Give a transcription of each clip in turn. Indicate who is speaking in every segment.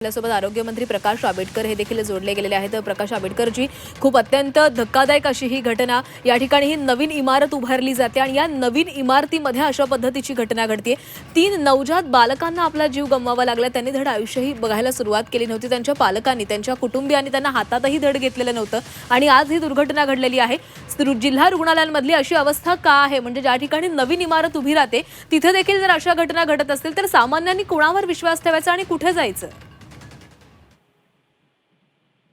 Speaker 1: आपल्यासोबत आरोग्यमंत्री प्रकाश आंबेडकर हे देखील जोडले गेलेले आहेत। प्रकाश आंबेडकरजी, खूप अत्यंत धक्कादायक अशी ही घटना, या ठिकाणी ही नवीन इमारत उभारली जाते आणि या नवीन इमारतीमध्ये अशा पद्धतीची घटना घडते। 3 नवजात बालकांना आपला जीव गमवावा लागला। त्यांनी धड आयुष्यही बघायला सुरुवात केली नव्हती। त्यांच्या पालकांनी, त्यांच्या कुटुंबियांनी त्यांना हातातही धड घेतलेलं नव्हतं आणि आज ही दुर्घटना घडलेली आहे। जिल्हा रुग्णालयांमधली अशी अवस्था का आहे? म्हणजे ज्या ठिकाणी नवीन इमारत उभी राहते तिथे देखील जर अशा घटना घडत असतील तर सामान्यांनी कोणावर विश्वास ठेवायचा आणि कुठे जायचं?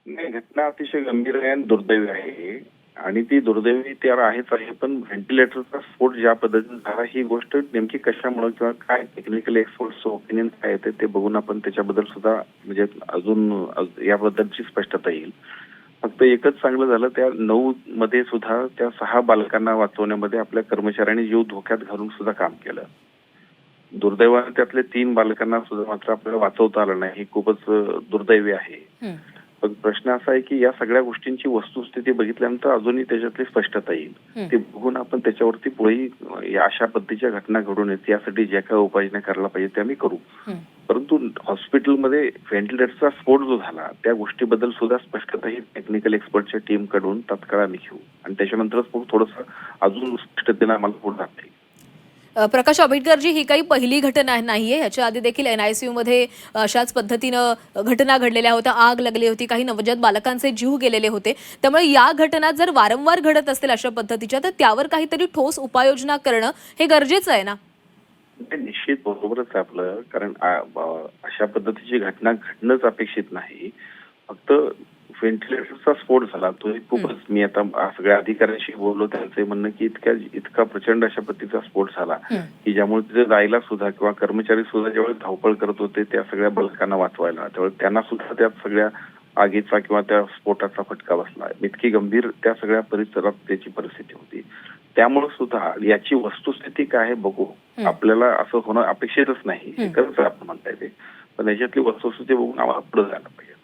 Speaker 2: नाही, घटना अतिशय गंभीर आहे आणि दुर्दैवी आहे आणि ती दुर्दैवी तर आहेच आहे, पण व्हेंटिलेटरचा स्फोट ज्या पद्धतीने झाला ही गोष्ट नेमकी कशामुळे किंवा काय टेक्निकल एक्सपर्ट्सचं ओपिनियन काय येते ते बघून आपण त्याच्याबद्दल सुद्धा म्हणजे अजून याबद्दलची स्पष्टता येईल। फक्त एकच चांगलं झालं, त्या 9 मध्ये सुद्धा त्या 6 बालकांना वाचवण्यामध्ये आपल्या कर्मचाऱ्यांनी जीव धोक्यात घालून सुद्धा काम केलं। दुर्दैवाने त्यातले 3 बालकांना सुद्धा मात्र आपल्याला वाचवता आलं नाही, हे खूपच दुर्दैवी आहे। पण प्रश्न असा आहे की या सगळ्या गोष्टींची वस्तुस्थिती बघितल्यानंतर अजूनही त्याच्यातली स्पष्टता येईल। ते बघून आपण त्याच्यावरती पुढेही या अशा पद्धतीच्या घटना घडून येते यासाठी ज्या काही उपाययोजना करायला पाहिजे त्या आम्ही करू। परंतु हॉस्पिटलमध्ये व्हेंटिलेटरचा स्फोट जो झाला त्या गोष्टीबद्दल सुद्धा स्पष्टता ही टेक्निकल एक्सपर्टच्या टीम कडून तात्काळ आम्ही घेऊ आणि त्याच्यानंतरच थोडंसं अजून स्पष्टतेने आम्हाला पुढे जाता येईल।
Speaker 1: प्रकाश आंबेडकरजी, ही काही पहिली घटना नाहीये। याच्या आधी देखील NICU मध्ये अशाच पद्धतीनं घटना घडलेल्या होत्या, आग लागली होती, काही नवजात बालकांचे जीव गेलेले होते। त्यामुळे या घटना जर वारंवार घडत असतील अशा पद्धतीच्या तर त्यावर काहीतरी ठोस उपाययोजना करणं हे गरजेचं आहे ना?
Speaker 2: निश्चित बरोबरच आहे आपलं, कारण अशा पद्धतीची घटना घडणंच अपेक्षित नाही। फक्त व्हेंटिलेटरचा स्फोट झाला तो खूपच, मी आता सगळ्या अधिकाऱ्यांशी बोललो, त्यांचं म्हणणं की इतका प्रचंड अशा पद्धतीचा स्फोट झाला की ज्यामुळे तिथे जायला सुद्धा किंवा कर्मचारी सुद्धा ज्यावेळेस धावपळ करत होते त्या सगळ्या बालकांना वाचवायला, त्यावेळेस त्यांना सुद्धा त्या सगळ्या आगीचा किंवा त्या स्फोटाचा फटका बसला। इतकी गंभीर त्या सगळ्या परिसरात त्याची परिस्थिती होती। त्यामुळे सुद्धा याची वस्तुस्थिती काय आहे बघू, आपल्याला असं होणं अपेक्षितच नाही, खरंच आपण म्हणता येते, पण याच्यातली वस्तुस्थिती बघून आम्हाला पुढे जायला पाहिजे।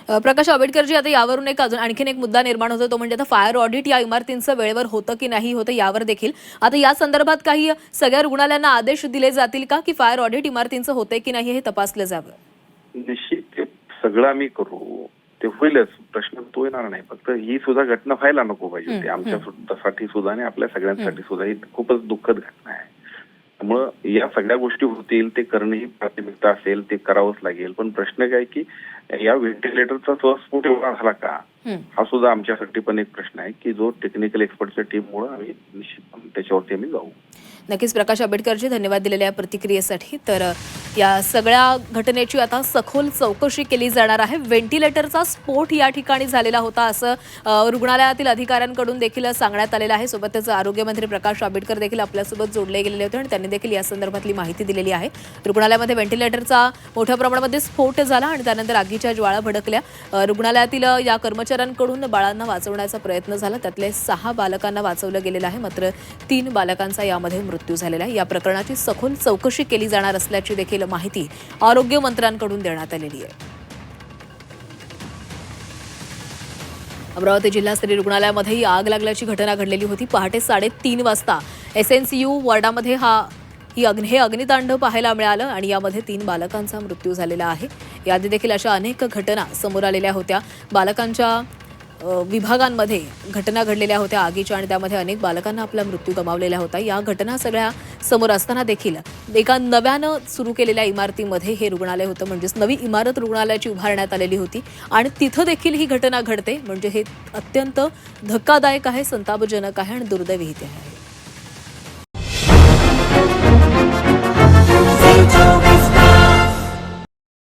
Speaker 1: प्रकाश आंबेडकरजी, आता यावरून आणखीन एक मुद्दा निर्माण होतो, तो म्हणजे आता फायर ऑडिट या इमारतींचं वेळेवर होतं की नाही होतं यावर देखील आता या संदर्भात काही सगळ्या रुग्णालयांना आदेश दिले जातील का की फायर ऑडिट इमारतींचं होतंय की नाही हे तपासलं जावं?
Speaker 2: निश्चित ते सगळं आम्ही करू, ते होईलच, प्रश्न तो येणार नाही। फक्त ही सुद्धा घटना व्हायला नको पाहिजे होती आमच्यासाठी सुद्धा आणि आपल्या सगळ्यांसाठी सुद्धा। ही खूपच दुःखद घटना आहे, त्यामुळे या सगळ्या गोष्टी होतील ते करणं ही प्राथमिकता असेल, ते करावंच लागेल। पण प्रश्न काय की या व्हेंटिलेटरचा स्फोट एवढा झाला का, हा सुद्धा आमच्यासाठी पण एक प्रश्न आहे की जो टेक्निकल एक्सपर्टच्या टीममुळे आम्ही निश्चितपणे त्याच्यावरती आम्ही जाऊ।
Speaker 1: नक्कीच प्रकाश आंबेडकरजी, धन्यवाद दिलेल्या प्रतिक्रियेसाठी। तर या सगळ्या घटनेची आता सखोल चौकशी केली जाणार आहे। व्हेंटिलेटरचा स्फोट या ठिकाणी झालेला होता असं रुग्णालयातील अधिकाऱ्यांकडून देखील सांगण्यात आलेलं आहे। सोबतच आरोग्यमंत्री प्रकाश आंबेडकर देखील आपल्यासोबत जोडले गेलेले होते आणि त्यांनी देखील या संदर्भातली माहिती दिलेली आहे। रुग्णालयामध्ये व्हेंटिलेटरचा मोठ्या प्रमाणामध्ये स्फोट झाला आणि त्यानंतर आगीच्या ज्वाळा भडकल्या। रुग्णालयातील या कर्मचाऱ्यांकडून बाळांना वाचवण्याचा प्रयत्न झाला, त्यातले 6 बालकांना वाचवलं गेलेलं आहे, मात्र 3 बालकांचा यामध्ये मृत्यू झालेला आहे। या प्रकरणाची सखोल चौकशी केली जाणार असल्याची देखील माहिती आरोग्यमंत्र्यांकडून देण्यात आलेली आहे। अमरावती जिल्हा स्त्री रुग्णालयामध्ये आग लागल्याची घटना घडलेली होती। पहाटे 3:30 वाजता SNCU वॉर्डामध्ये हे अग्नितांडव पाहायला मिळालं आणि यामध्ये 3 बालकांचा मृत्यू झालेला आहे। याआधी देखील अशा अनेक घटना समोर आलेल्या होत्या। बालकांच्या विभागांमध्ये घटना घडलेल्या होत्या आगीच्या आणि त्यामध्ये अनेक बालकांना आपला मृत्यू गमावलेला होता। या घटना सगळ्या समोर असताना देखील एका नव्यानं सुरू केलेल्या इमारतीमध्ये हे रुग्णालय होतं, म्हणजेच नवी इमारत रुग्णालयाची उभारण्यात आलेली होती आणि तिथं देखील ही घटना घडते, म्हणजे हे अत्यंत धक्कादायक आहे, संतापजनक आहे आणि दुर्दैवी आहे।